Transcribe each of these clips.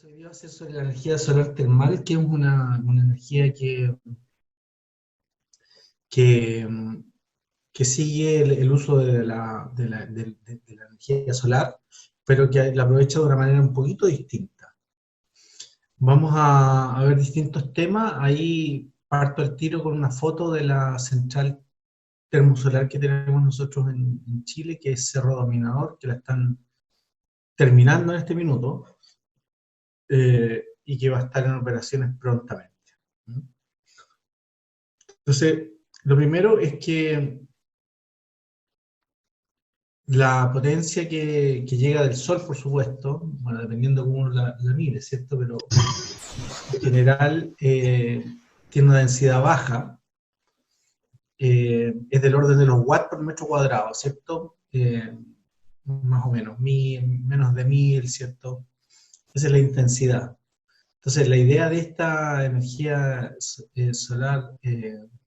Hoy día va a ser sobre la energía solar termal, que es una energía que, que sigue el uso de la energía solar, pero que la aprovecha de una manera un poquito distinta. Vamos a ver distintos temas. Ahí parto al tiro con una foto de la central termosolar que tenemos nosotros en Chile, que es Cerro Dominador, que la están terminando en este minuto, y que va a estar en operaciones prontamente. Entonces, lo primero es que la potencia que llega del Sol, por supuesto, bueno, dependiendo de cómo la mire, ¿cierto? Pero en general tiene una densidad baja, es del orden de los watts por metro cuadrado, ¿cierto? Más o menos, menos de 1000, ¿cierto? Esa es la intensidad. Entonces, la idea de esta energía solar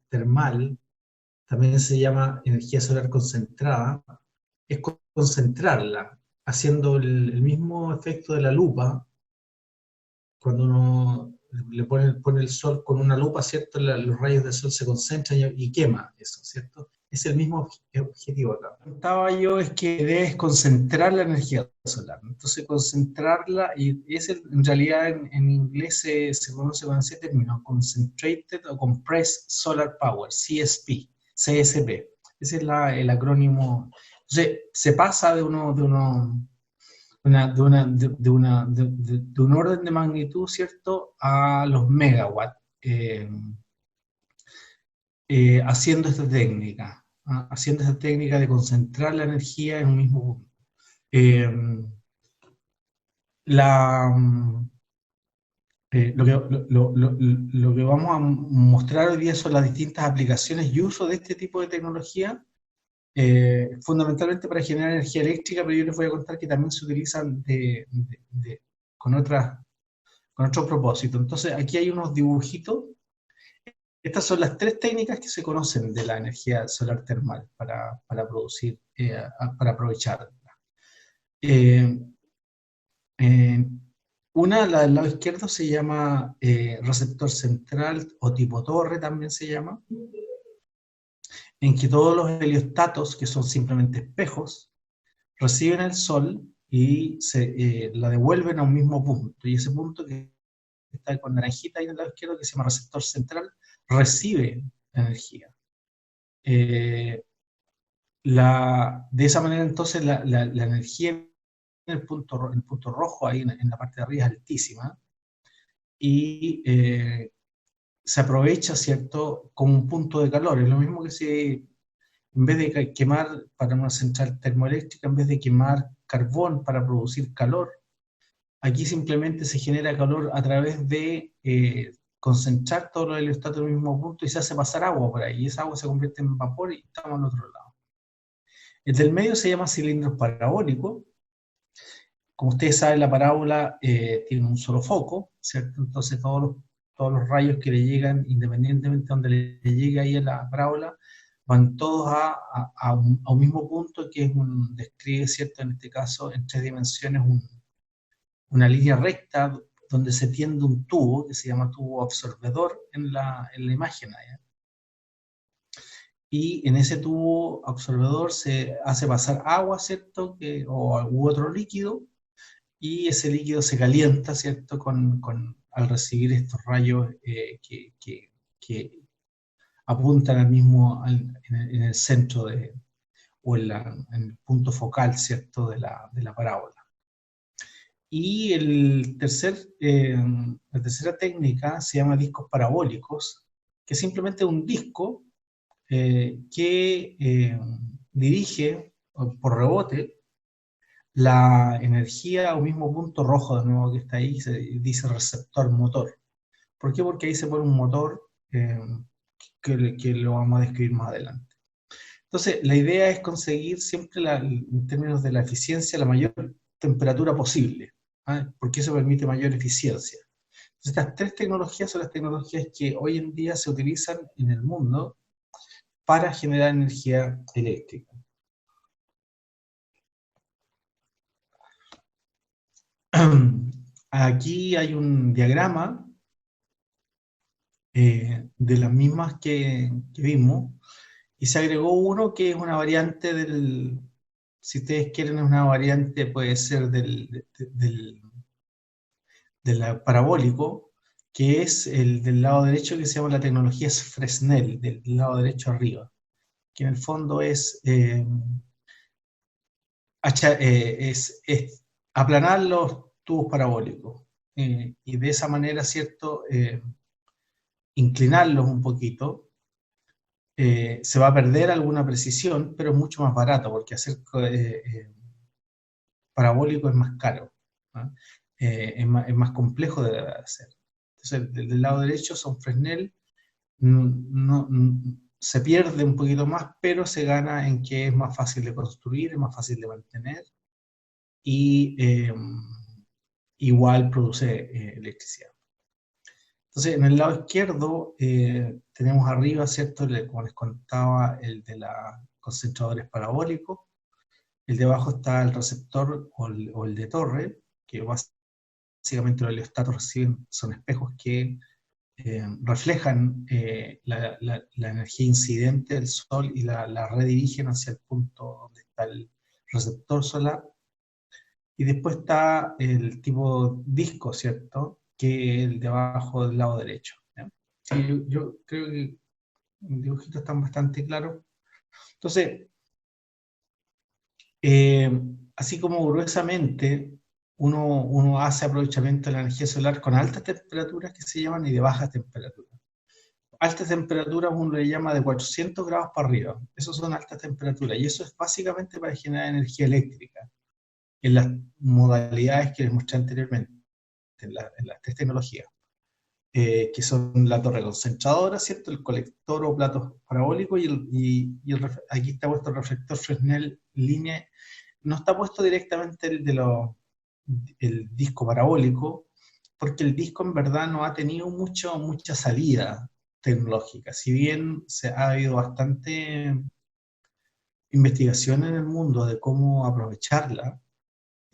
termal, también se llama energía solar concentrada, es concentrarla, haciendo el mismo efecto de la lupa. Cuando uno le pone el sol con una lupa, ¿cierto? Los rayos del sol se concentran y quema eso, ¿cierto? Es el mismo objetivo acá. Lo que contaba yo es que la idea es concentrar la energía solar. Entonces, concentrarla, y en realidad en inglés se conoce con ese término, Concentrated o Compressed Solar Power, CSP. CSP. Ese es el acrónimo. Entonces, se pasa de un orden de magnitud, ¿cierto?, a los megawatts, haciendo haciendo esta técnica de concentrar la energía en un mismo punto. Lo que vamos a mostrar hoy día son las distintas aplicaciones y uso de este tipo de tecnología, fundamentalmente para generar energía eléctrica, pero yo les voy a contar que también se utilizan con otro propósito. Entonces, aquí hay unos dibujitos. Estas son las tres técnicas que se conocen de la energía solar termal para producir, para aprovecharla. Una, la del lado izquierdo, se llama receptor central o tipo torre, también se llama, en que todos los heliostatos, que son simplemente espejos, reciben el sol y la devuelven a un mismo punto. Y ese punto, que está con naranjita ahí en el lado izquierdo, que se llama receptor central, recibe energía. De esa manera, entonces, la energía en el punto rojo, ahí en la parte de arriba, es altísima, y se aprovecha, ¿cierto?, como un punto de calor. Es lo mismo que si, en vez de quemar para una central termoeléctrica, en vez de quemar carbón para producir calor, aquí simplemente se genera calor a través de concentrar todos los heliostatos en el mismo punto y se hace pasar agua por ahí, y esa agua se convierte en vapor y estamos al otro lado. El del medio se llama cilindros parabólicos. Como ustedes saben, la parábola tiene un solo foco, ¿cierto? Entonces todos los rayos que le llegan, independientemente de donde le llegue ahí a la parábola, van todos a un mismo punto, que es describe, ¿cierto?, en este caso, en 3 dimensiones, una línea recta donde se tiende un tubo, que se llama tubo absorbedor en la imagen. Y en ese tubo absorbedor se hace pasar agua, ¿cierto?, u otro líquido, y ese líquido se calienta, ¿cierto?, al recibir estos rayos que apuntan en el centro o en el punto focal, ¿cierto?, de la parábola. Y la tercera técnica se llama discos parabólicos, que es simplemente un disco que dirige por rebote la energía a un mismo punto rojo, de nuevo, que está ahí, se dice receptor motor. ¿Por qué? Porque ahí se pone un motor que lo vamos a describir más adelante. Entonces, la idea es conseguir siempre, en términos de la eficiencia, la mayor temperatura posible, porque eso permite mayor eficiencia. Entonces, estas 3 tecnologías son las tecnologías que hoy en día se utilizan en el mundo para generar energía eléctrica. aquí hay un diagrama de las mismas que vimos, y se agregó uno que es una variante del, si ustedes quieren, es una variante, puede ser del parabólico, que es el del lado derecho, que se llama la tecnología Fresnel, del lado derecho arriba, que en el fondo es aplanar los tubos parabólicos, y de esa manera, ¿cierto? Inclinarlos un poquito. Se va a perder alguna precisión, pero es mucho más barato, porque hacer parabólico es más caro, ¿no? Es más complejo de hacer. Entonces, del lado derecho son Fresnel, se pierde un poquito más, pero se gana en que es más fácil de construir, es más fácil de mantener, y igual produce electricidad. Entonces, en el lado izquierdo tenemos arriba, ¿cierto? Como les contaba, el de los concentradores parabólicos. El de abajo está el receptor o el de torre, que básicamente los heliostatos reciben, son espejos que reflejan la energía incidente del sol y la redirigen hacia el punto donde está el receptor solar. Y después está el tipo disco, ¿cierto? Que es el de abajo del lado derecho, ¿ya? Sí, yo creo que los dibujitos están bastante claros. Entonces, eh, así como gruesamente uno hace aprovechamiento de la energía solar con altas temperaturas, que se llaman, y de bajas temperaturas. Altas temperaturas uno le llama de 400 grados para arriba. Esas son altas temperaturas, y eso es básicamente para generar energía eléctrica en las modalidades que les mostré anteriormente, en las tres tecnologías, que son la torre concentradora, ¿cierto? El colector o plato parabólico, aquí está puesto el reflector Fresnel línea. No está puesto directamente el disco parabólico, porque el disco en verdad no ha tenido mucha salida tecnológica. Si bien ha habido bastante investigación en el mundo de cómo aprovecharla,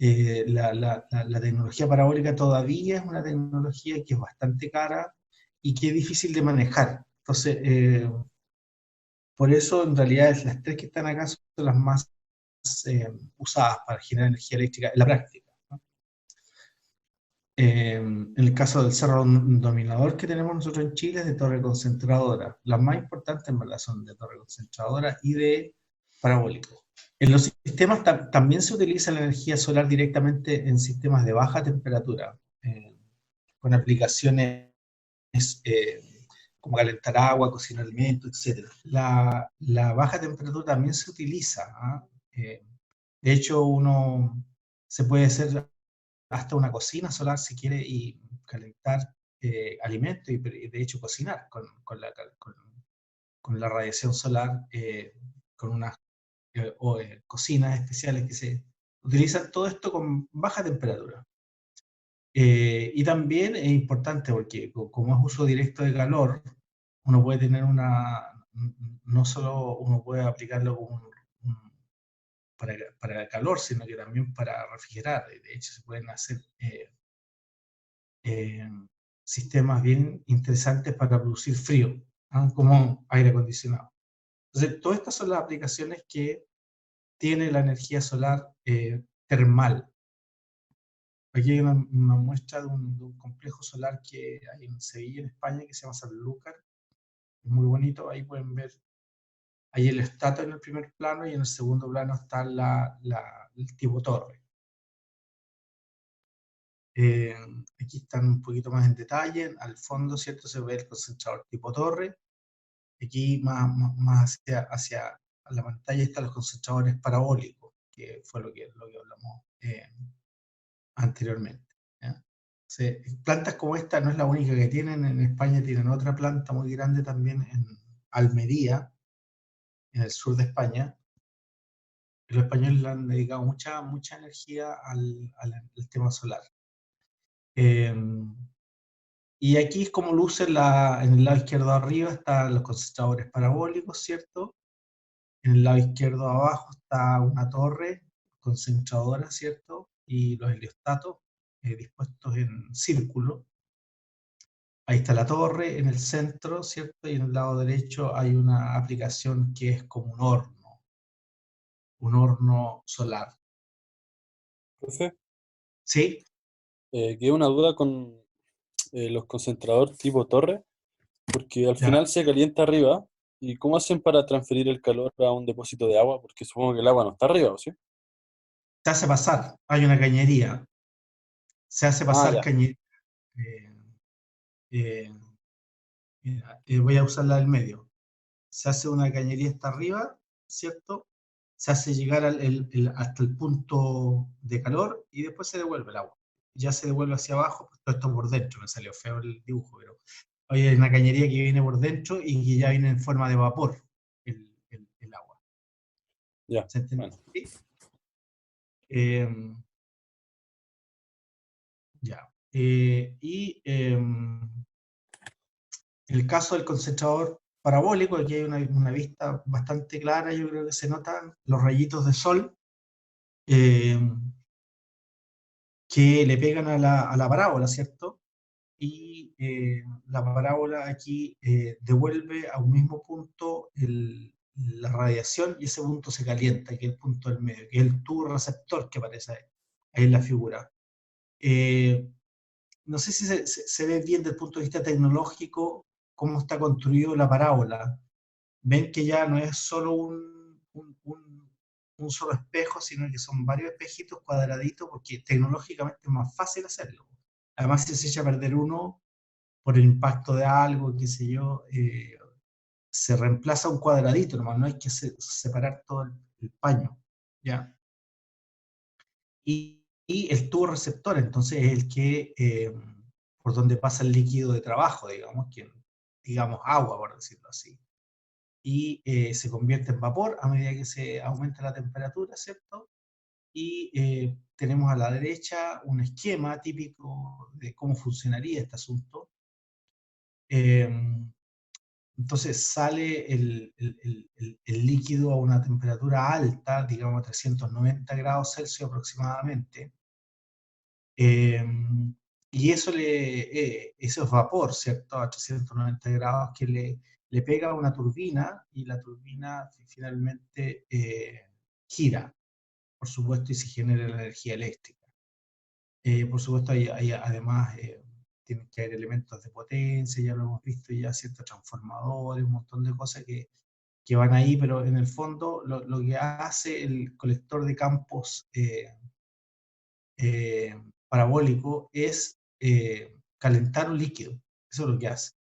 la tecnología parabólica todavía es una tecnología que es bastante cara y que es difícil de manejar. Entonces, por eso en realidad las tres que están acá son las más usadas para generar energía eléctrica en la práctica, ¿no? En el caso del cerro dominador que tenemos nosotros en Chile es de torre concentradora. Las más importantes en verdad son de torre concentradora y de parabólico. En los sistemas también se utiliza la energía solar directamente en sistemas de baja temperatura, con aplicaciones eh, como calentar agua, cocinar alimentos, etc. La baja temperatura también se utiliza, ¿ah? De hecho, uno se puede hacer hasta una cocina solar si quiere y calentar alimentos, y de hecho cocinar con la radiación solar, con unas cocinas especiales que se utilizan todo esto con baja temperatura. Y también es importante porque como es uso directo de calor, uno puede tener no solo uno puede aplicarlo para calor, sino que también para refrigerar. De hecho, se pueden hacer eh, sistemas bien interesantes para producir frío, ¿ah? Como aire acondicionado. Entonces, todas estas son las aplicaciones que tiene la energía solar termal. Aquí hay una muestra de un complejo solar que hay en Sevilla, en España, que se llama Sanlúcar. Es muy bonito. Ahí pueden ver, ahí el estatua en el primer plano, y en el segundo plano está el tipo torre. Eh, Aquí están un poquito más en detalle. Al fondo, ¿cierto? Se ve el concentrador tipo torre. Aquí más hacia la pantalla están los concentradores parabólicos, que fue lo que hablamos anteriormente, ¿ya? Plantas como esta no es la única que tienen. En España tienen otra planta muy grande también en Almería, en el sur de España. Y los españoles le han dedicado mucha energía al tema solar. Eh, y aquí es como luce en el lado izquierdo arriba están los concentradores parabólicos, ¿cierto? En el lado izquierdo abajo está una torre concentradora, ¿cierto? Y los heliostatos. dispuestos en círculo. Ahí está la torre en el centro, ¿cierto? Y en el lado derecho hay una aplicación que es como un horno solar. Profe, ¿Sí? quedé una duda con los concentradores tipo torre, porque al Ya. final se calienta arriba. ¿Y cómo hacen para transferir el calor a un depósito de agua? Porque supongo que el agua no está arriba, ¿o sí? Se hace pasar, hay una cañería, se hace Ah, pasar ya, cañería. eh, eh, Voy a usar la del medio. Se hace una cañería hasta arriba, ¿cierto? Se hace llegar hasta el punto de calor y después se devuelve el agua. Ya se devuelve hacia abajo, pues todo esto por dentro, me salió feo el dibujo, pero hay una cañería que viene por dentro y que ya viene en forma de vapor el agua. ya, ¿Se entiende? bueno. ¿Sí? Eh, ya. El caso del concentrador parabólico, aquí hay una vista bastante clara, yo creo que se notan los rayitos de sol eh, que le pegan a la parábola, ¿cierto? Y la parábola aquí devuelve a un mismo punto la radiación y ese punto se calienta, que es el punto del medio, que es el tubo receptor que aparece ahí en la figura. Eh, no sé si se ve bien desde el punto de vista tecnológico cómo está construido la parábola. Ven que ya no es solo un solo espejo, sino que son varios espejitos cuadraditos, porque tecnológicamente es más fácil hacerlo. Además, si se echa a perder uno por el impacto de algo, qué sé yo, se reemplaza un cuadradito, nomás no hay que separar todo el paño, ¿ya? Y el tubo receptor, entonces, es el que, por donde pasa el líquido de trabajo, digamos agua, por decirlo así. Y se convierte en vapor a medida que se aumenta la temperatura, ¿cierto? Y tenemos a la derecha un esquema típico de cómo funcionaría este asunto. Eh, entonces sale el líquido a una temperatura alta, digamos a 390 grados Celsius aproximadamente, eh, y eso es vapor, ¿cierto? A 390 grados que le pega a una turbina y la turbina finalmente gira, por supuesto, y se genera la energía eléctrica. Por supuesto, además tienen que haber elementos de potencia, ya lo hemos visto, ya ciertos transformadores, un montón de cosas que van ahí, pero en el fondo lo que hace el colector de campos eh, parabólico es calentar un líquido. Eso es lo que hace.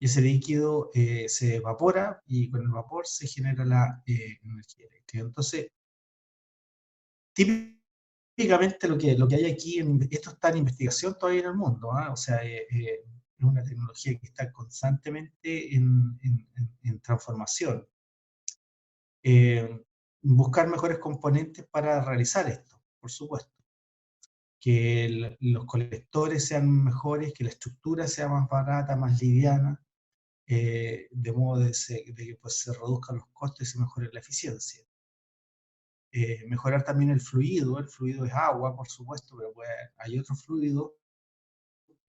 Y ese líquido se evapora y con el vapor se genera la energía eléctrica. Entonces, típicamente lo que hay aquí, esto está en investigación todavía en el mundo, ¿ah? O sea, es una tecnología que está constantemente en transformación. Buscar mejores componentes para realizar esto, por supuesto. Que los colectores sean mejores, que la estructura sea más barata, más liviana, de modo de que pues, se reduzcan los costes y se mejore la eficiencia. Mejorar también el fluido es agua, por supuesto, pero pues, hay otros fluidos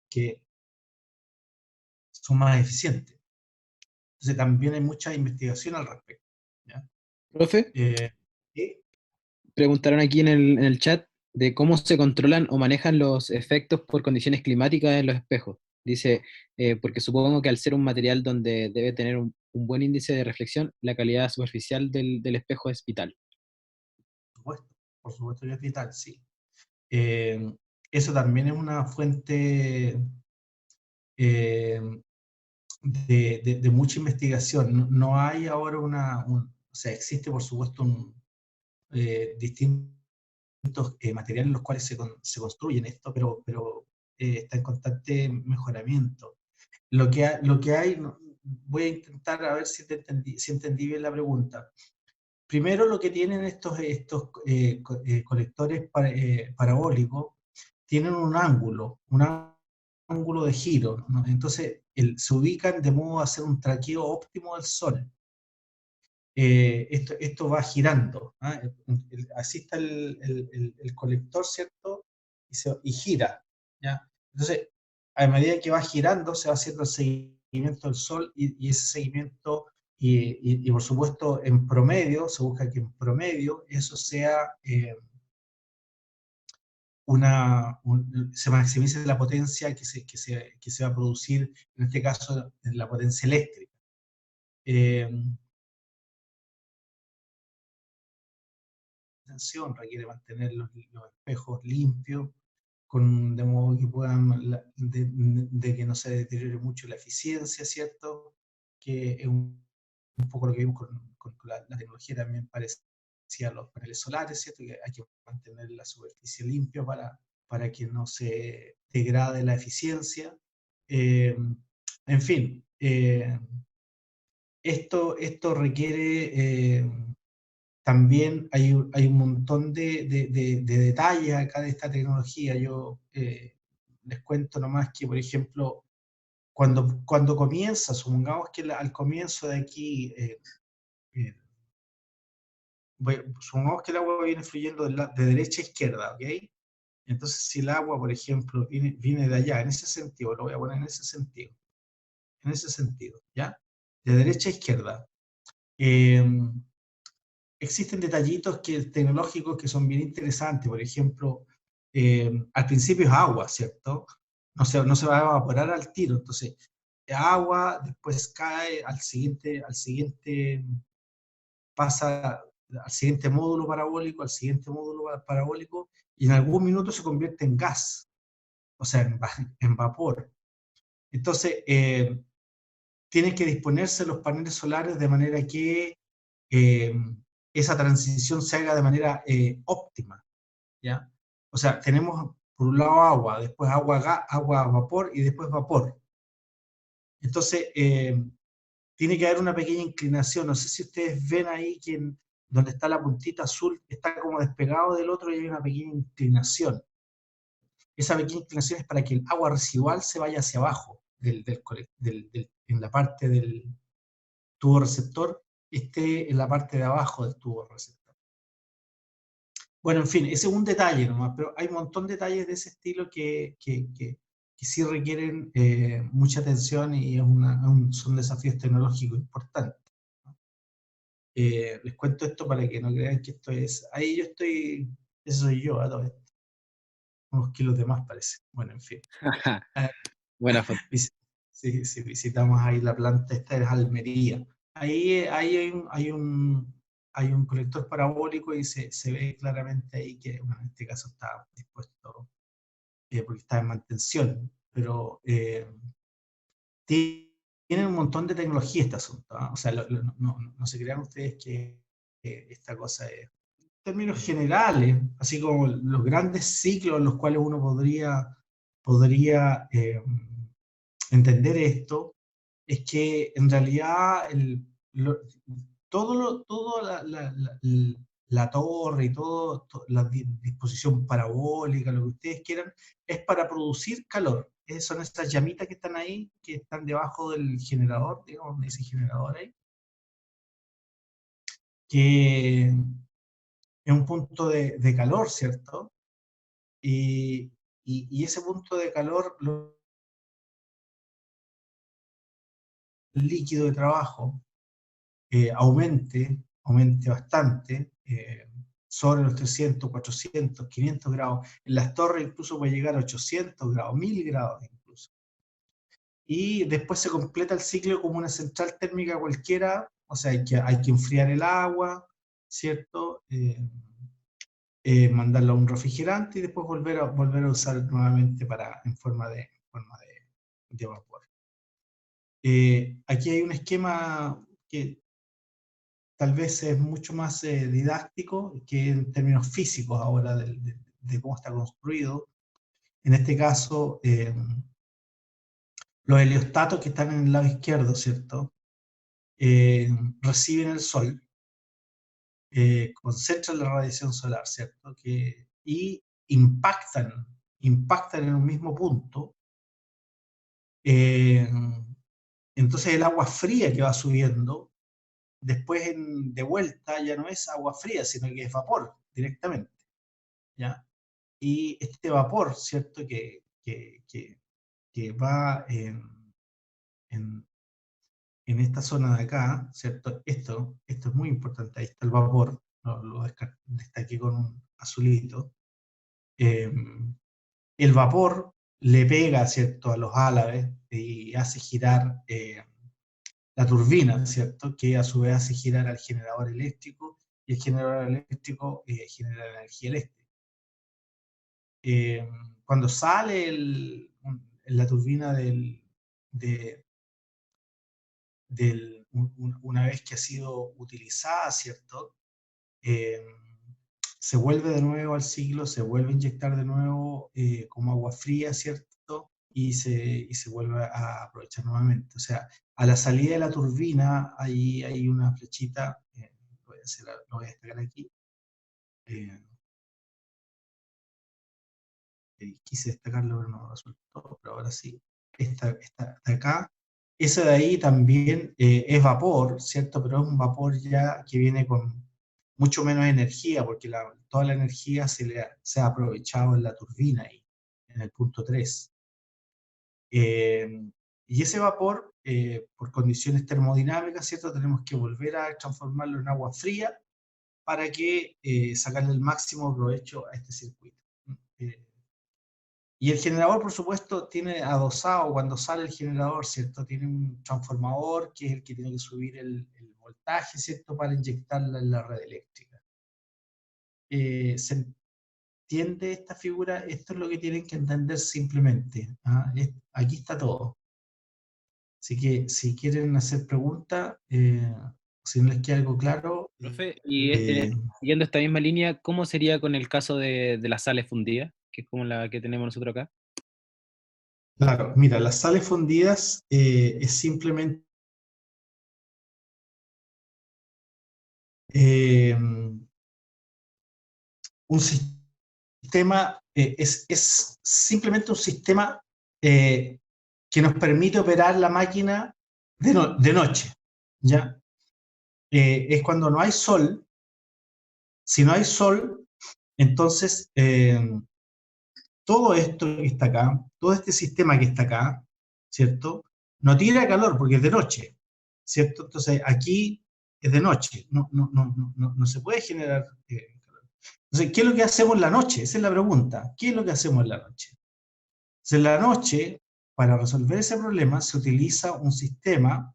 que son más eficientes. Entonces también hay mucha investigación al respecto. ¿Ya? Profe, Eh, y, preguntaron aquí en el chat de cómo se controlan o manejan los efectos por condiciones climáticas en los espejos. Dice, porque supongo que al ser un material donde debe tener un buen índice de reflexión, la calidad superficial del espejo es vital. por supuesto que es vital, sí. Eh, Eso también es una fuente eh, de mucha investigación. No, no hay ahora o sea, existe por supuesto distintos materiales en los cuales se construyen esto, pero está en constante mejoramiento. Lo que hay, voy a intentar a ver si entendí bien la pregunta. Primero, lo que tienen estos colectores parabólicos, tienen un ángulo de giro, ¿no? Entonces se ubican de modo a hacer un traqueo óptimo del Sol. Esto va girando, ¿ah? Así está el colector, ¿cierto? y gira, ¿ya? Entonces, a medida que va girando, se va haciendo el seguimiento del Sol y ese seguimiento, y por supuesto en promedio, se busca que en promedio eso sea se maximice la potencia que se va a producir, en este caso, en la potencia eléctrica. Requiere mantener los espejos limpios, de modo que puedan, de que no se deteriore mucho la eficiencia, ¿cierto? Que es un poco lo que vimos con la tecnología también parecía a los paneles solares, ¿cierto? Que hay que mantener la superficie limpia para que no se degrade la eficiencia. En fin, esto requiere, también hay un montón de detalles acá de esta tecnología. Yo les cuento nomás que, por ejemplo, cuando comienza, supongamos que al comienzo de aquí, eh, supongamos que el agua viene fluyendo de derecha a izquierda, ¿ok? Entonces, si el agua, por ejemplo, viene de allá, en ese sentido, lo voy a poner en ese sentido, ¿ya? De derecha a izquierda. Existen detallitos tecnológicos que son bien interesantes. Por ejemplo, al principio es agua, ¿cierto? No se va a evaporar al tiro. Entonces, agua, después cae pasa al siguiente módulo parabólico, y en algún minuto se convierte en gas, o sea, en vapor. Entonces, tienen que disponerse los paneles solares de manera que esa transición se haga de manera óptima, ¿ya? O sea, tenemos por un lado agua, después agua, vapor y después vapor. Entonces, tiene que haber una pequeña inclinación. No sé si ustedes ven ahí que donde está la puntita azul está como despegado del otro y hay una pequeña inclinación. Esa pequeña inclinación es para que el agua residual se vaya hacia abajo en la parte del tubo receptor, esté en la parte de abajo del tubo receptor. Bueno, en fin, ese es un detalle nomás, pero hay un montón de detalles de ese estilo que sí requieren mucha atención y son desafíos tecnológicos importantes, ¿no? Les cuento esto para que no crean que esto es... Ahí yo estoy... Eso soy yo, a todo esto. Unos kilos de más parece. Bueno, en fin. Buena foto. Sí, visitamos ahí la planta, esta es Almería. Ahí hay un colector parabólico y se ve claramente ahí que, bueno, en este caso está dispuesto porque está en mantención, pero tiene un montón de tecnología este asunto, ¿eh? O sea, no se crean ustedes que esta cosa es... En términos generales, así como los grandes ciclos en los cuales uno podría entender esto, es que en realidad toda la torre y la disposición parabólica, lo que ustedes quieran, es para producir calor. Son estas llamitas que están ahí, que están debajo del generador, digamos, ese generador ahí, que es un punto de calor, ¿cierto? Y ese punto de calor, el líquido de trabajo, aumente bastante, sobre los 300, 400, 500 grados. En las torres incluso puede llegar a 800 grados, 1000 grados incluso. Y después se completa el ciclo como una central térmica cualquiera, o sea, hay que enfriar el agua, ¿cierto? Mandarlo a un refrigerante y después volver a usar nuevamente en forma de vapor. Aquí hay un esquema que tal vez es mucho más didáctico que en términos físicos ahora de cómo está construido. En este caso, los heliostatos que están en el lado izquierdo, ¿cierto? Reciben el sol, concentran la radiación solar, ¿cierto? Y impactan en un mismo punto. Entonces el agua fría que va subiendo, después de vuelta ya no es agua fría, sino que es vapor directamente, ¿ya? y este vapor, ¿cierto? Que va en esta zona de acá, ¿cierto? Esto es muy importante, ahí está el vapor, lo destaqué con un azulito. El vapor le pega, ¿cierto?, a los álabes y hace girar la turbina, ¿cierto?, que a su vez hace girar al generador eléctrico, y el generador eléctrico genera energía eléctrica. Cuando sale la turbina una vez que ha sido utilizada, ¿cierto?, se vuelve de nuevo al ciclo, se vuelve a inyectar de nuevo como agua fría, ¿cierto? Y se vuelve a aprovechar nuevamente. O sea, a la salida de la turbina hay una flechita, lo voy a destacar aquí. Quise destacarlo, pero no resultó, pero ahora sí. Esta de acá. Ese de ahí también es vapor, ¿cierto? Pero es un vapor ya que viene con mucho menos energía, porque toda la energía se ha aprovechado en la turbina ahí, en el punto 3. Y ese vapor, por condiciones termodinámicas, ¿cierto? Tenemos que volver a transformarlo en agua fría para que sacarle el máximo provecho a este circuito. Y el generador, por supuesto, tiene adosado, cuando sale el generador, ¿cierto? Tiene un transformador que es el que tiene que subir el voltaje, ¿cierto? Para inyectarla en la red eléctrica. ¿Se entiende esta figura? Esto es lo que tienen que entender simplemente. Aquí está todo. Así que si quieren hacer preguntas, si no les queda algo claro... Profe, y siguiendo esta misma línea, ¿cómo sería con el caso de las sales fundidas, que es como la que tenemos nosotros acá? Claro, mira, las sales fundidas es simplemente un sistema, es simplemente un sistema que nos permite operar la máquina de noche, ¿ya? Es cuando no hay sol. Si no hay sol, entonces todo esto que está acá, todo este sistema que está acá, ¿cierto? No tira calor porque es de noche, ¿cierto? Entonces aquí es de noche, no se puede generar calor. Entonces, ¿qué es lo que hacemos en la noche? Esa es la pregunta. ¿Qué es lo que hacemos en la noche? Entonces, en la noche, para resolver ese problema, se utiliza un sistema,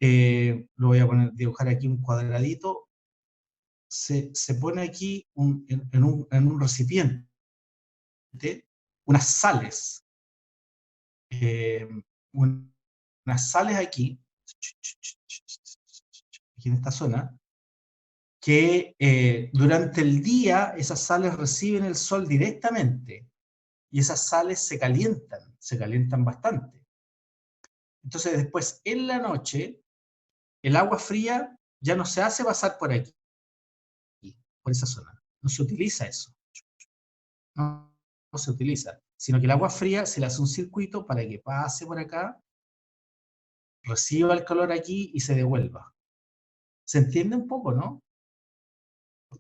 lo voy a dibujar aquí un cuadradito, se pone aquí en un recipiente unas sales, eh, unas sales aquí en esta zona, que durante el día esas sales reciben el sol directamente y esas sales se calientan bastante. Entonces después en la noche el agua fría ya no se hace pasar por aquí, por esa zona. No se utiliza eso. No se utiliza, sino que el agua fría se le hace un circuito para que pase por acá, reciba el calor aquí y se devuelva. ¿Se entiende un poco, no?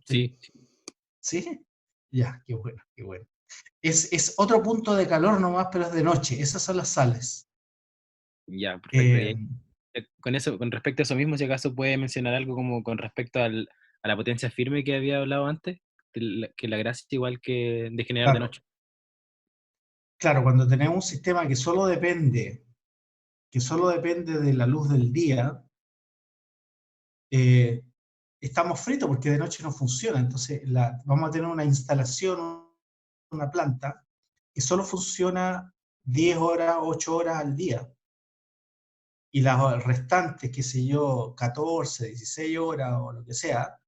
Sí. ¿Sí? Ya, qué bueno, qué bueno. Es otro punto de calor nomás, pero es de noche. Esas son las sales. Ya, perfecto. Con eso, con respecto a eso mismo, si acaso puede mencionar algo como con respecto a la potencia firme que había hablado antes, que la gracia es igual que de generar de Claro, noche. claro, cuando tenemos un sistema que solo depende de la luz del día, estamos fritos porque de noche no funciona. Entonces vamos a tener una instalación, una planta, que solo funciona 10 horas, 8 horas al día. Y las restantes, qué sé yo, 14, 16 horas o lo que sea,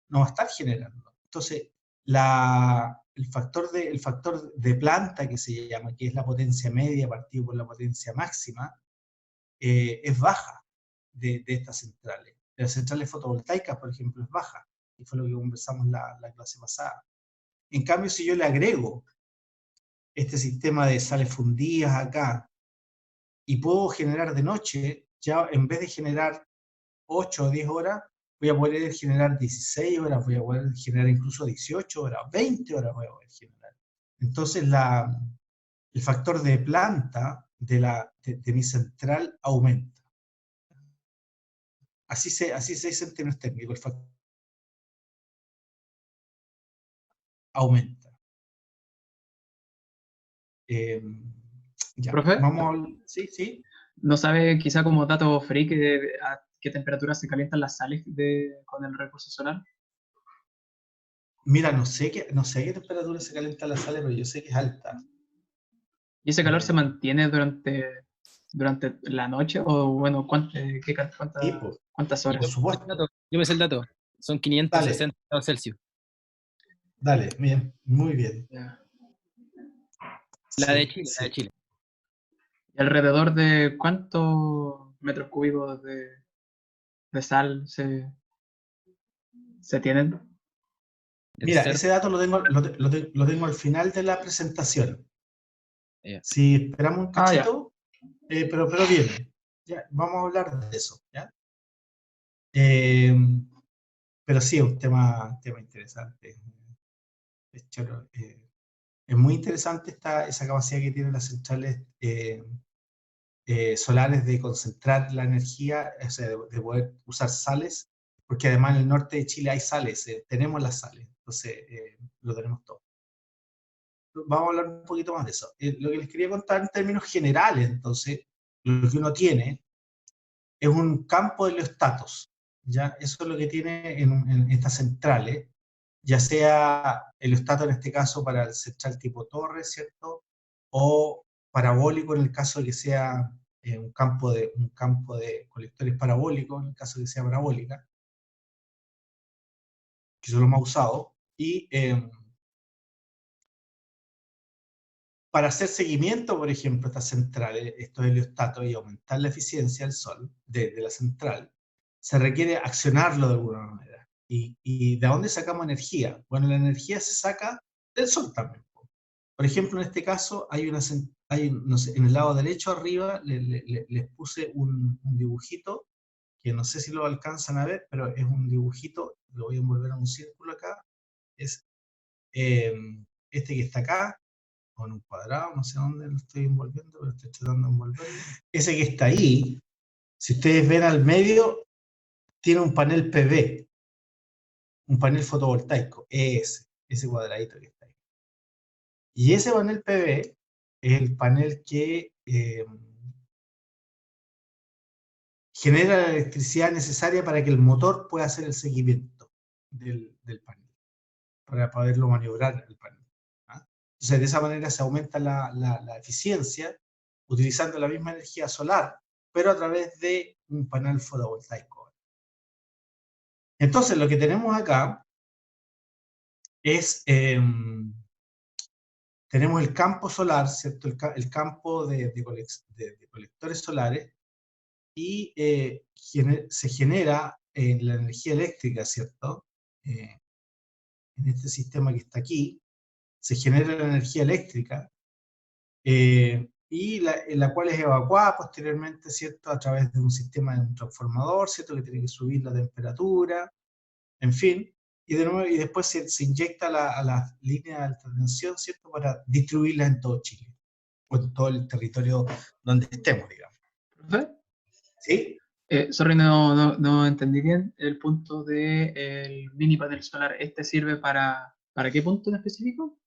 no va a estar generando. Entonces, el factor de planta, que se llama, que es la potencia media partido por la potencia máxima, es baja de estas centrales. De las centrales fotovoltaicas, por ejemplo, es baja, y fue lo que conversamos la clase pasada. En cambio, si yo le agrego este sistema de sales fundidas acá, y puedo generar de noche, ya en vez de generar 8 o 10 horas, voy a poder generar 16 horas, voy a poder generar incluso 18 horas, 20 horas voy a poder generar. Entonces el factor de planta de mi central aumenta. Así se dice en términos técnicos, el factor aumenta. Ya, ¿Profe? sí, sí. ¿No sabe, quizá como dato freak, a qué temperatura se calientan las sales con el recurso solar? Mira, no sé a qué temperatura se calienta la sal, pero yo sé que es alta. ¿Y ese calor se mantiene durante la noche? O bueno, ¿cuántas Por horas? supuesto. Yo me sé el dato. Son Dale, 560 grados Celsius. dale, bien, muy bien. Ya. La de Sí, Chile, la sí. de Chile. ¿Y alrededor de cuántos metros cúbicos de sal se tienen? Mira, Cero. ese dato lo tengo al final de la presentación. Ya. Si esperamos un Ah, ya. cachito, pero viene. Ya, vamos a hablar de eso, ¿ya? Eh, pero sí, es un tema interesante. De hecho, es muy interesante esa capacidad que tienen las centrales solares de concentrar la energía, o sea, de poder usar sales, porque además en el norte de Chile hay sales, tenemos las sales, entonces lo tenemos todo. Vamos a hablar un poquito más de eso. Lo que les quería contar en términos generales, entonces, lo que uno tiene es un campo de heliostatos, ¿ya? Eso es lo que tiene en estas centrales, ya sea heliostato en este caso para el central tipo torre, ¿cierto? O parabólico en el caso de que sea un campo de colectores parabólicos, en el caso de que sea parabólica, que son los más usados, y para hacer seguimiento, por ejemplo, a estas centrales, estos heliostatos, y aumentar la eficiencia del sol, de la central, se requiere accionarlo de alguna manera. ¿Y de dónde sacamos energía? Bueno, la energía se saca del sol también. Por ejemplo, en este caso, no sé, en el lado derecho arriba les puse un dibujito, que no sé si lo alcanzan a ver, pero es un dibujito, lo voy a envolver en un círculo acá, es este que está acá, o en un cuadrado, no sé dónde lo estoy envolviendo, pero estoy tratando de envolver. Ese que está ahí, si ustedes ven al medio, tiene un panel PV, un panel fotovoltaico, ese cuadradito que está ahí. Y ese panel PV es el panel que genera la electricidad necesaria para que el motor pueda hacer el seguimiento del panel, para poderlo maniobrar el panel. ¿Ah? Entonces, de esa manera se aumenta la eficiencia utilizando la misma energía solar, pero a través de un panel fotovoltaico. Entonces, lo que tenemos acá es, tenemos el campo solar, ¿cierto? El campo de colectores solares, y se genera la energía eléctrica, ¿cierto? En este sistema que está aquí, se genera la energía eléctrica, y la cual es evacuada posteriormente, ¿cierto? A través de un sistema de un transformador, ¿cierto? Que tiene que subir la temperatura, en fin, y después se inyecta a la línea de alta tensión, ¿cierto? Para distribuirla en todo Chile, o en todo el territorio donde estemos, digamos. ¿Profe? ¿Sí? Sorry, no entendí bien el punto del mini panel solar. ¿Este sirve para qué punto en específico?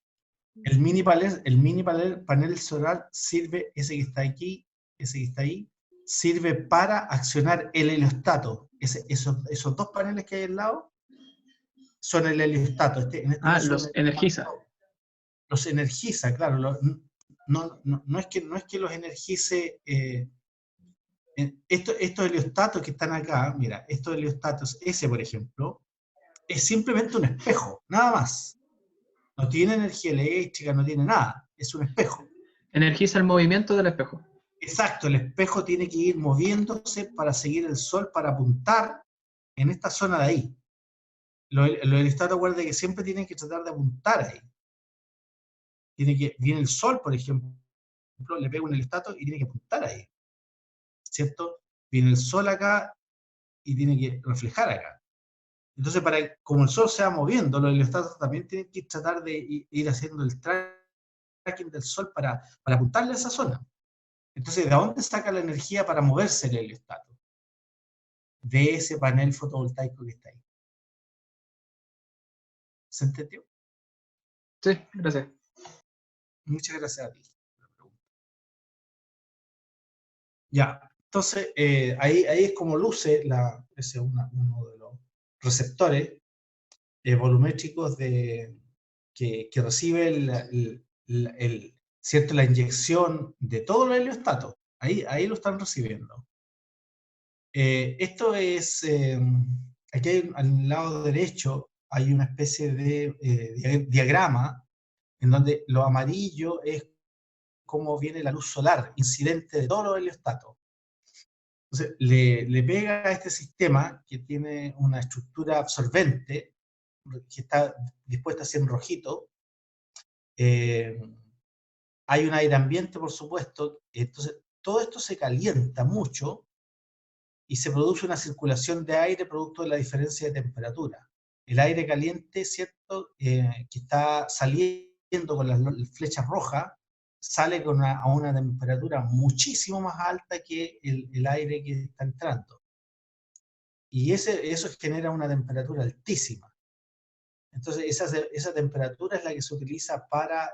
El panel solar sirve, ese que está aquí, ese que está ahí, sirve para accionar el heliostato. Esos dos paneles que hay al lado son el heliostato. En este caso, Los energiza. los energiza, claro. No es que los energice. Estos heliostatos que están acá, mira, estos heliostatos, ese por ejemplo, es simplemente un espejo, nada más. No tiene energía eléctrica, no tiene nada, es un espejo. Energiza el movimiento del espejo. Exacto, el espejo tiene que ir moviéndose para seguir el sol, para apuntar en esta zona de ahí. Los heliostatos, acuérdense que siempre tienen que tratar de apuntar ahí. Viene el sol, por ejemplo, le pega un heliostato y tiene que apuntar ahí. ¿Cierto? Viene el sol acá y tiene que reflejar acá. Entonces, como el Sol se va moviendo, los heliostatos también tienen que tratar de ir haciendo el tracking del Sol para apuntarle a esa zona. Entonces, ¿de dónde saca la energía para moverse el heliostato? De ese panel fotovoltaico que está ahí. ¿Se entendió? Sí, gracias. Muchas gracias a ti. Ya, entonces ahí es como luce, ese es uno de los receptores volumétricos que recibe ¿cierto? La inyección de todo el heliostato. Ahí lo están recibiendo. Esto es, aquí al lado derecho hay una especie de diagrama en donde lo amarillo es cómo viene la luz solar incidente de todos los heliostatos. Entonces, le pega a este sistema que tiene una estructura absorbente, que está dispuesta así en rojito. Hay un aire ambiente, por supuesto. Entonces, todo esto se calienta mucho y se produce una circulación de aire producto de la diferencia de temperatura. El aire caliente, ¿cierto? Que está saliendo con las flechas rojas, sale a una temperatura muchísimo más alta que el aire que está entrando. Y eso genera una temperatura altísima. Entonces, esa temperatura es la que se utiliza para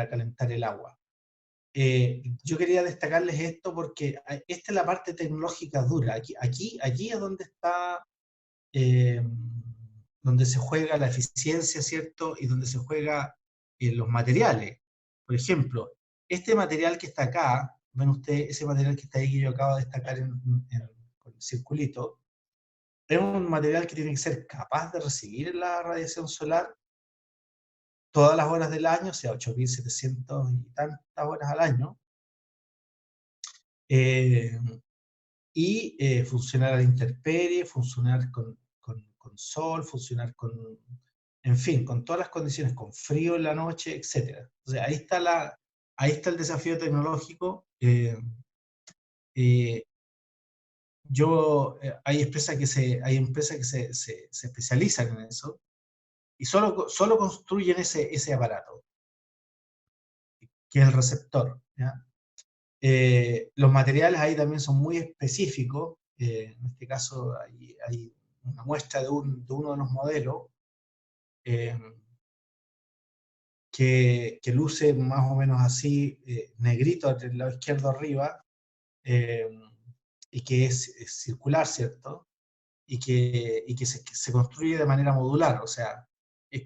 calentar el agua. Yo quería destacarles esto porque esta es la parte tecnológica dura. Aquí es donde está, donde se juega la eficiencia, ¿cierto? Y donde se juega los materiales. Por ejemplo, este material que está acá, ven ustedes, ese material que está ahí que yo acabo de destacar con el circulito, es un material que tiene que ser capaz de recibir la radiación solar todas las horas del año, o sea, 8.700 y tantas horas al año, y funcionar a la intemperie, funcionar con sol, funcionar en fin, con todas las condiciones, con frío en la noche, etc. O sea, ahí está el desafío tecnológico. Hay empresas que se especializan en eso y solo construyen ese aparato, que es el receptor, ¿ya? Los materiales ahí también son muy específicos. En este caso hay una muestra de uno de los modelos eh, que luce más o menos así, negrito del lado izquierdo arriba, eh, y que es circular, ¿cierto? Y que se construye de manera modular, o sea,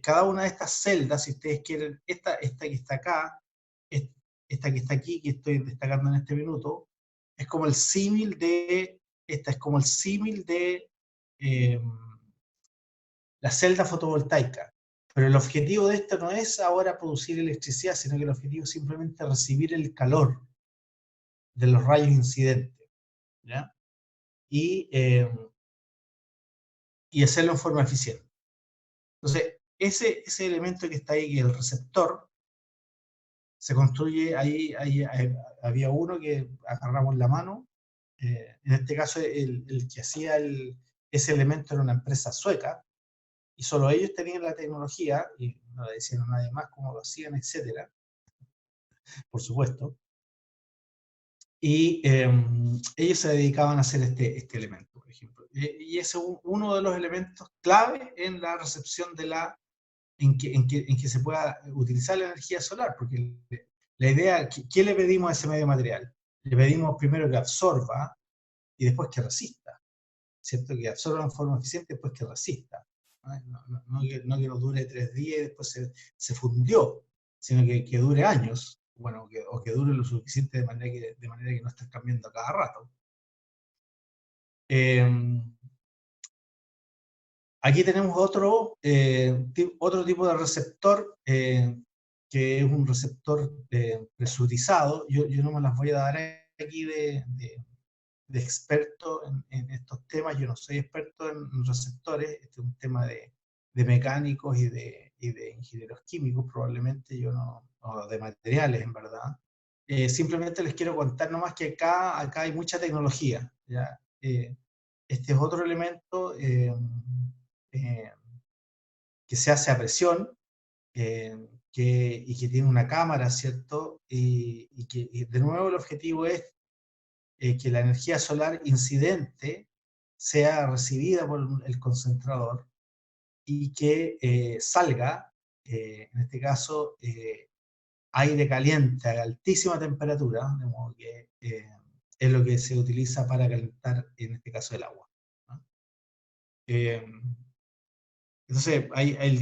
cada una de estas celdas, si ustedes quieren, esta que está acá, esta que está aquí, que estoy destacando en este minuto, es como el símil de, esta es como el símil de la celda fotovoltaica. Pero el objetivo de esto no es ahora producir electricidad, sino que el objetivo es simplemente recibir el calor de los rayos incidentes, ¿ya? Y hacerlo en forma eficiente. Entonces, ese elemento que está ahí, que es el receptor, se construye, había uno que agarramos en la mano, en este caso el que hacía ese elemento era una empresa sueca, y solo ellos tenían la tecnología, y no le decían a nadie más cómo lo hacían, etcétera, por supuesto, y ellos se dedicaban a hacer este elemento, por ejemplo. Y ese es uno de los elementos clave en la recepción en que se pueda utilizar la energía solar, porque la idea, ¿qué le pedimos a ese medio material? Le pedimos primero que absorba y después que resista, ¿cierto? Que absorba en forma eficiente y después que resista. No que nos dure 3 días y después se fundió, sino que dure años, bueno, o que dure lo suficiente de manera que no estés cambiando a cada rato. Aquí tenemos otro tipo de receptor, que es un receptor presurizado. Yo no me las voy a dar aquí de experto en estos temas. Yo no soy experto en receptores. Este es un tema de mecánicos y de ingenieros químicos, probablemente, o de materiales, en verdad. Simplemente les quiero contar nomás que acá hay mucha tecnología, ¿ya? este es otro elemento que se hace a presión, y que tiene una cámara, ¿cierto? Y que de nuevo el objetivo es que la energía solar incidente sea recibida por el concentrador y que salga, en este caso, aire caliente a altísima temperatura, de modo que es lo que se utiliza para calentar, en este caso, el agua, ¿no? Entonces, el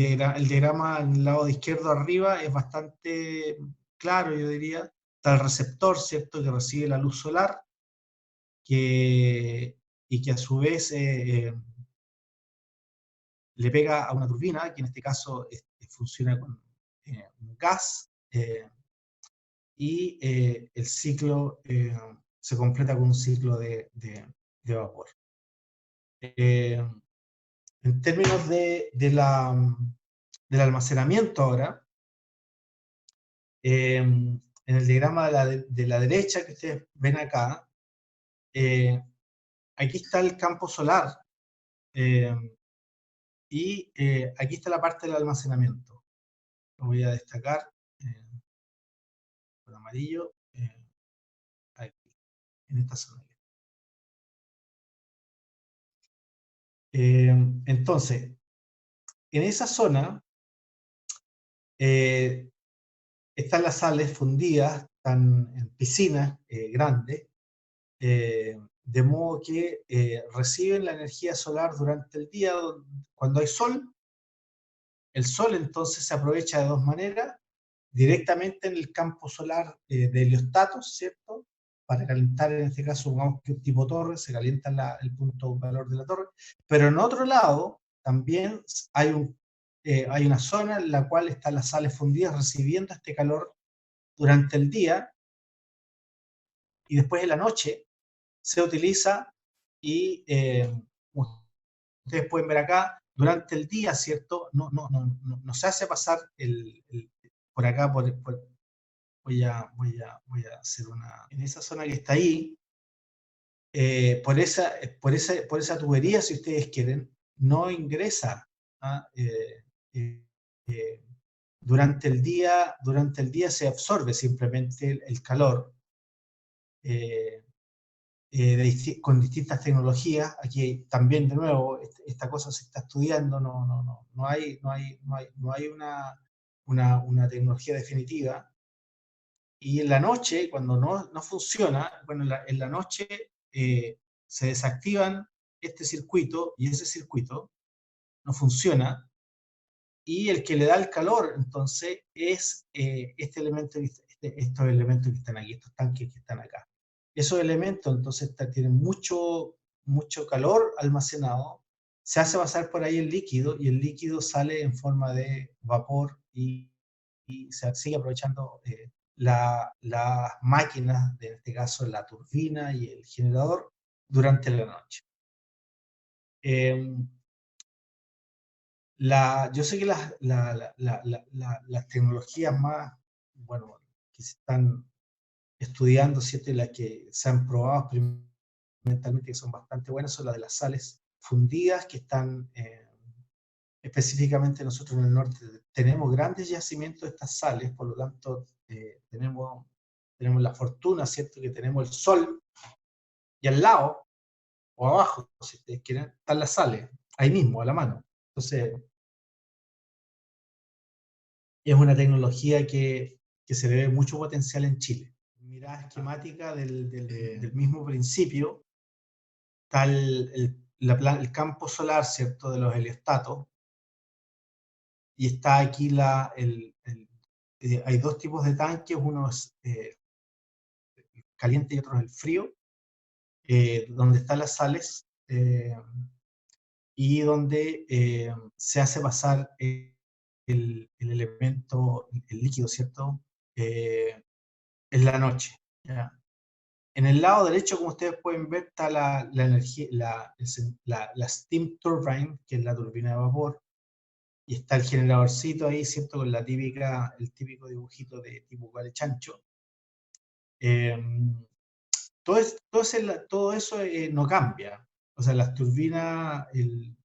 diagrama en el lado izquierdo arriba es bastante claro, yo diría. Está el receptor, ¿cierto?, que recibe la luz solar, y que a su vez le pega a una turbina, que en este caso funciona con un gas, y el ciclo se completa con un ciclo de vapor. En términos del almacenamiento ahora, en el diagrama de la derecha que ustedes ven acá, aquí está el campo solar, y aquí está la parte del almacenamiento. Lo voy a destacar con amarillo, aquí, en esta zona. Entonces, en esa zona están las sales fundidas, están en piscinas grandes, de modo que reciben la energía solar durante el día. Cuando hay sol, el sol entonces se aprovecha de dos maneras: directamente en el campo solar de heliostatos, ¿cierto?, para calentar, en este caso, supongamos que un tipo torre, se calienta el punto calor de la torre, pero en otro lado también hay una zona en la cual están las sales fundidas recibiendo este calor durante el día, y después en la noche se utiliza, y ustedes pueden ver acá, durante el día, ¿cierto?, no se hace pasar por acá, voy a hacer en esa zona que está ahí, por esa tubería, si ustedes quieren, no ingresa, ¿ah? Eh, durante el día se absorbe simplemente el calor, con distintas tecnologías. Aquí también, de nuevo, esta cosa se está estudiando, no hay una tecnología definitiva. Y en la noche, cuando no funciona, bueno, en la noche se desactivan este circuito, y ese circuito no funciona, y el que le da el calor, entonces, es estos elementos que están aquí, estos tanques que están acá. Esos elementos, entonces, tienen mucho calor almacenado, se hace pasar por ahí el líquido, y el líquido sale en forma de vapor, y se sigue aprovechando las máquinas, en este caso la turbina y el generador, durante la noche. Yo sé que las tecnologías más, bueno, que se están estudiando, ¿cierto?, y las que se han probado experimentalmente, que son bastante buenas, son las de las sales fundidas, que están específicamente nosotros en el norte. Tenemos grandes yacimientos de estas sales, por lo tanto tenemos la fortuna, ¿cierto?, que tenemos el sol, y al lado, o abajo, si ustedes quieren, están las sales, ahí mismo, a la mano. Entonces, es una tecnología que se le ve mucho potencial en Chile. Mirada esquemática del mismo principio, está el campo solar, ¿cierto?, de los heliostatos, y está aquí hay dos tipos de tanques, uno es caliente y otro es el frío, donde están las sales, y donde se hace pasar el elemento, el líquido, ¿cierto?, en la noche, ¿ya? En el lado derecho, como ustedes pueden ver, está la energía, la steam turbine, que es la turbina de vapor, y está el generadorcito ahí, ¿cierto?, con el típico dibujito de tipo vale chancho. Todo eso no cambia. O sea, las turbinas, el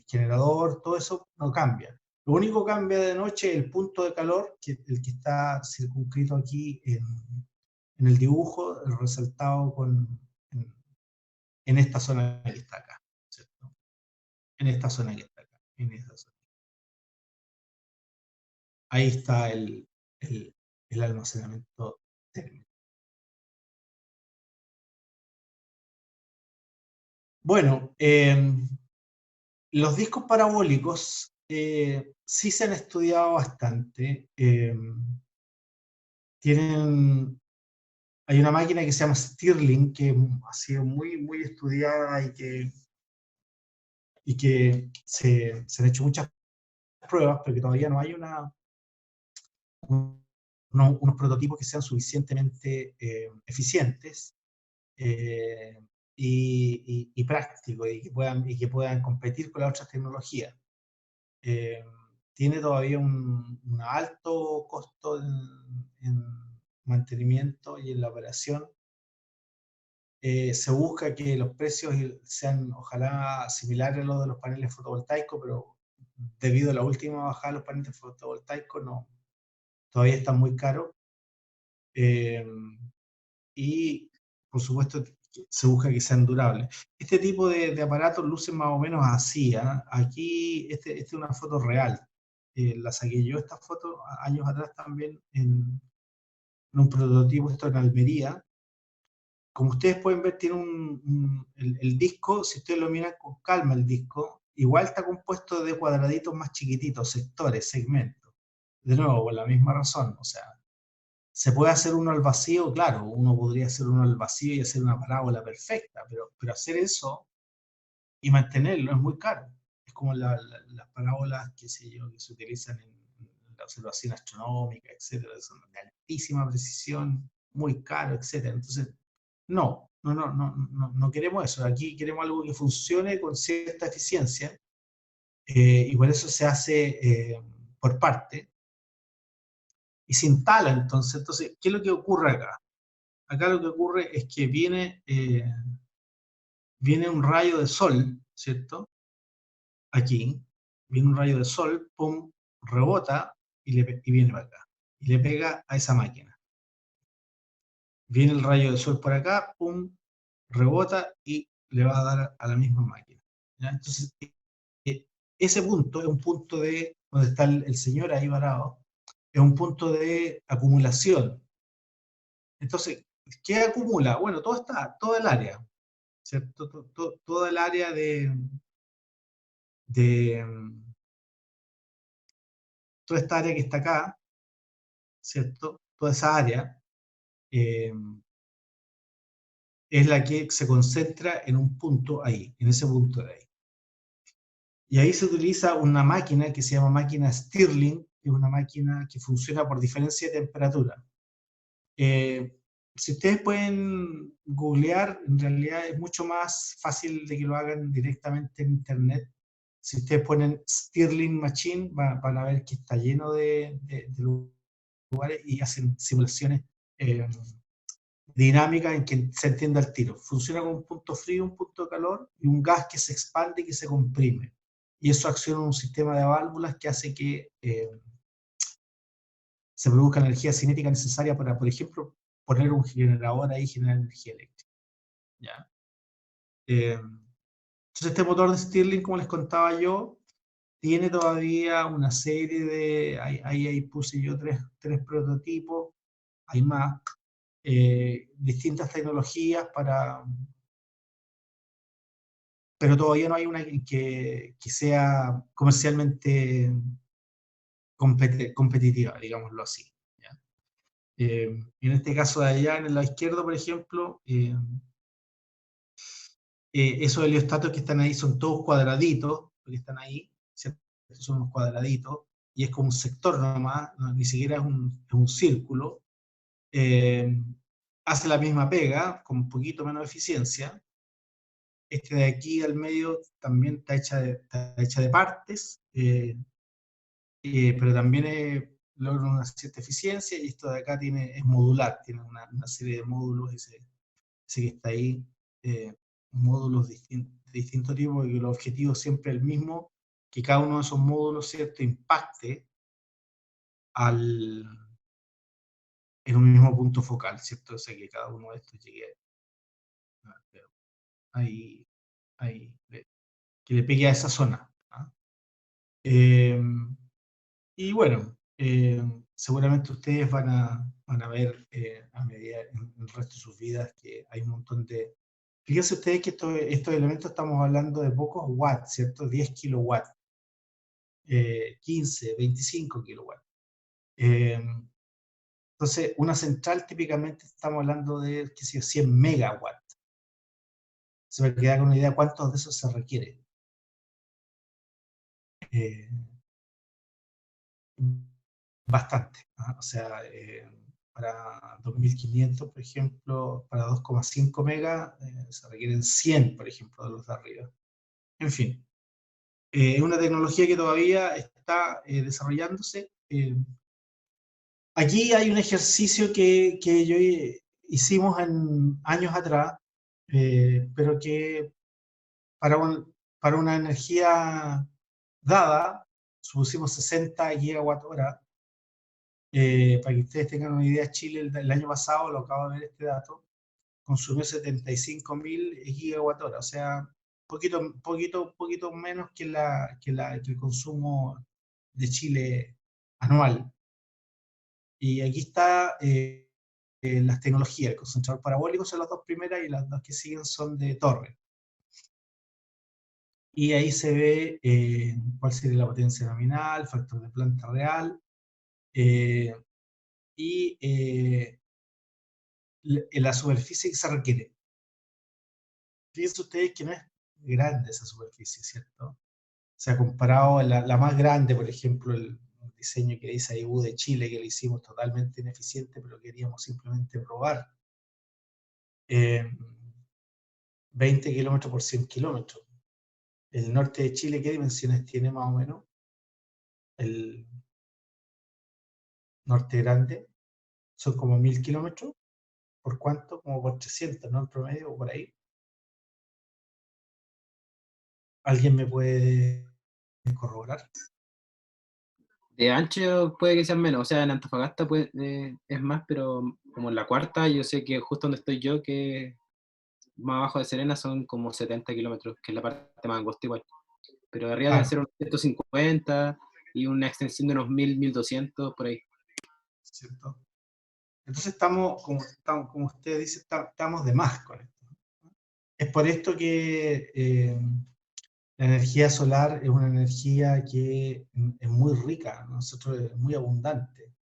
generador, todo eso no cambia. Lo único que cambia de noche es el punto de calor, el que está circunscrito aquí en el dibujo, resaltado en esta zona que está acá, ¿cierto? En esta zona que está acá, en esta zona. Ahí está el almacenamiento térmico. Bueno, los discos parabólicos sí se han estudiado bastante. Hay una máquina que se llama Stirling, que ha sido muy estudiada y que se han hecho muchas pruebas, pero que todavía no hay unos prototipos que sean suficientemente eficientes y prácticos y que puedan competir con las otras tecnologías. Tiene todavía un alto costo en mantenimiento y en la operación. Se busca que los precios sean ojalá similares a los de los paneles fotovoltaicos, pero debido a la última bajada de los paneles fotovoltaicos todavía están muy caros. Y por supuesto se busca que sean durables. Este tipo de aparatos lucen más o menos así. Aquí, esta es una foto real. La saqué yo esta foto años atrás también en un prototipo, esto en Almería. Como ustedes pueden ver, tiene el disco, si ustedes lo miran con calma el disco, igual está compuesto de cuadraditos más chiquititos, sectores, segmentos. De nuevo, por la misma razón, o sea, ¿se puede hacer uno al vacío? Claro, uno podría hacer uno al vacío y hacer una parábola perfecta, pero hacer eso y mantenerlo es muy caro. Es como las parábolas, qué sé yo, que se utilizan en la observación astronómica, etcétera, son de altísima precisión, muy caro, etcétera. Entonces, no queremos eso. Aquí queremos algo que funcione con cierta eficiencia y por eso se hace por parte y se instala entonces. Entonces, ¿qué es lo que ocurre acá? Acá lo que ocurre es que viene un rayo de sol, ¿cierto? Aquí, viene un rayo de sol, pum, rebota y viene para acá. Y le pega a esa máquina. Viene el rayo de sol por acá, pum, rebota y le va a dar a la misma máquina. ¿Ya? Entonces, ese punto es un punto de, donde está el señor ahí parado, es un punto de acumulación. Entonces, ¿qué acumula? Bueno, todo el área, ¿cierto? Todo el área de toda esta área que está acá, ¿cierto? Toda esa área es la que se concentra en un punto ahí, en ese punto de ahí. Y ahí se utiliza una máquina que se llama máquina Stirling, que es una máquina que funciona por diferencia de temperatura. Si ustedes pueden googlear, en realidad es mucho más fácil de que lo hagan directamente en internet. Si ustedes ponen Stirling Machine, van a ver que está lleno de lugares y hacen simulaciones dinámicas en que se entienda el tiro. Funciona con un punto frío, un punto de calor y un gas que se expande y que se comprime. Y eso acciona un sistema de válvulas que hace que se produzca la energía cinética necesaria para, por ejemplo, poner un generador ahí y generar energía eléctrica. ¿Ya? Entonces este motor de Stirling, como les contaba yo, tiene todavía una serie de, ahí puse yo tres prototipos, hay más, distintas tecnologías pero todavía no hay una que sea comercialmente competitiva, digámoslo así. ¿Ya? En este caso de allá, en el lado izquierdo, por ejemplo, esos heliostatos que están ahí son todos cuadraditos, que están ahí, ¿cierto? Son unos cuadraditos, y es como un sector nomás, ni siquiera es un círculo. Hace la misma pega, con un poquito menos eficiencia. Este de aquí al medio también está hecha de partes, pero también logra una cierta eficiencia, y esto de acá es modular, tiene una serie de módulos, ese que está ahí, módulos distinto tipo, y el objetivo siempre es el mismo, que cada uno de esos módulos, ¿cierto?, impacte en un mismo punto focal, ¿cierto? O sea, que cada uno de estos llegue ahí, que le pegue a esa zona. ¿Ah? Y bueno, seguramente ustedes van a ver a medida en el resto de sus vidas que hay un montón de... Fíjense ustedes que estos elementos estamos hablando de pocos watts, ¿cierto? 10 kilowatts, 15, 25 kilowatts. Entonces, una central típicamente estamos hablando de, qué sé yo, 100 megawatts. Se me queda con una idea de cuántos de esos se requiere. Bastante. ¿Ah? O sea, para 2500, por ejemplo, para 2,5 megas, se requieren 100, por ejemplo, de los de arriba. En fin, es una tecnología que todavía está desarrollándose. Aquí hay un ejercicio que yo hicimos en años atrás, pero que para una energía dada, supusimos 60 gigawatt hora. Para que ustedes tengan una idea, Chile el año pasado, lo acabo de ver este dato, consumió 75.000 gigawatt hora, o sea, poquito menos que el consumo de Chile anual. Y aquí está las tecnologías, el concentrador parabólico son las dos primeras y las dos que siguen son de torre. Y ahí se ve cuál sería la potencia nominal, factor de planta real, y la superficie que se requiere. Fíjense ustedes que no es grande esa superficie, ¿cierto? O sea, comparado a la más grande, por ejemplo, el diseño que dice AIBU de Chile, que lo hicimos totalmente ineficiente, pero queríamos simplemente probar. 20 kilómetros por 100 kilómetros. El norte de Chile, ¿qué dimensiones tiene más o menos? El norte grande son como 1000 kilómetros. ¿Por cuánto? Como por 300, ¿no? En promedio, o por ahí. ¿Alguien me puede corroborar? De ancho puede que sean menos, o sea, en Antofagasta es más, pero como en la cuarta, yo sé que justo donde estoy yo, que más abajo de Serena son como 70 kilómetros, que es la parte más angosta igual. Pero de arriba deben Claro, ser unos 150 y una extensión de unos 1000, 1200 por ahí. ¿cierto? Entonces como usted dice, estamos de más con esto. Es por esto que la energía solar es una energía que es muy rica, ¿no? Nosotros es muy abundante.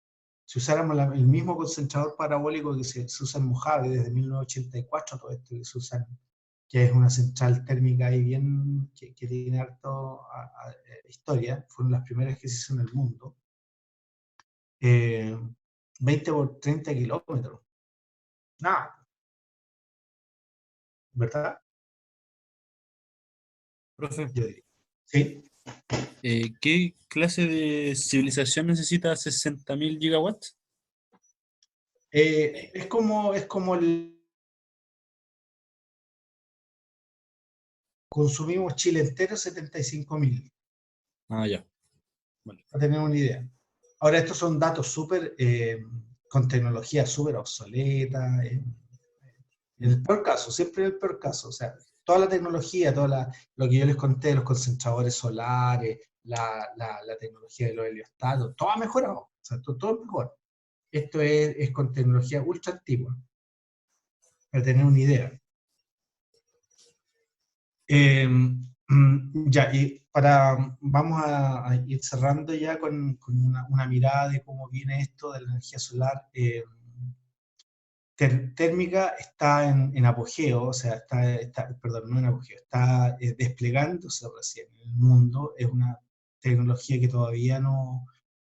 Si usáramos el mismo concentrador parabólico que se usa en Mojave desde 1984, todo esto que se usa, que es una central térmica ahí bien, que tiene harto historia, fueron las primeras que se hizo en el mundo, 20 por 30 kilómetros, nada, ¿verdad? Profe, Yo diría. ¿Sí? ¿qué clase de civilización necesita 60.000 gigawatts? Es como consumimos Chile entero 75.000, Ah, ya. Vale. para tener una idea. Ahora, estos son datos súper, con tecnología súper obsoleta, en el peor caso, siempre en el peor caso, o sea, toda la tecnología, lo que yo les conté, los concentradores solares, la tecnología de los heliostatos, todo ha mejorado, o sea, todo es mejor. Esto es con tecnología ultra antigua, para tener una idea. Ya, y vamos a ir cerrando ya con una mirada de cómo viene esto de la energía solar. Térmica está en apogeo, o sea, perdón, no en apogeo, está desplegándose recién en el mundo. Es una tecnología que todavía no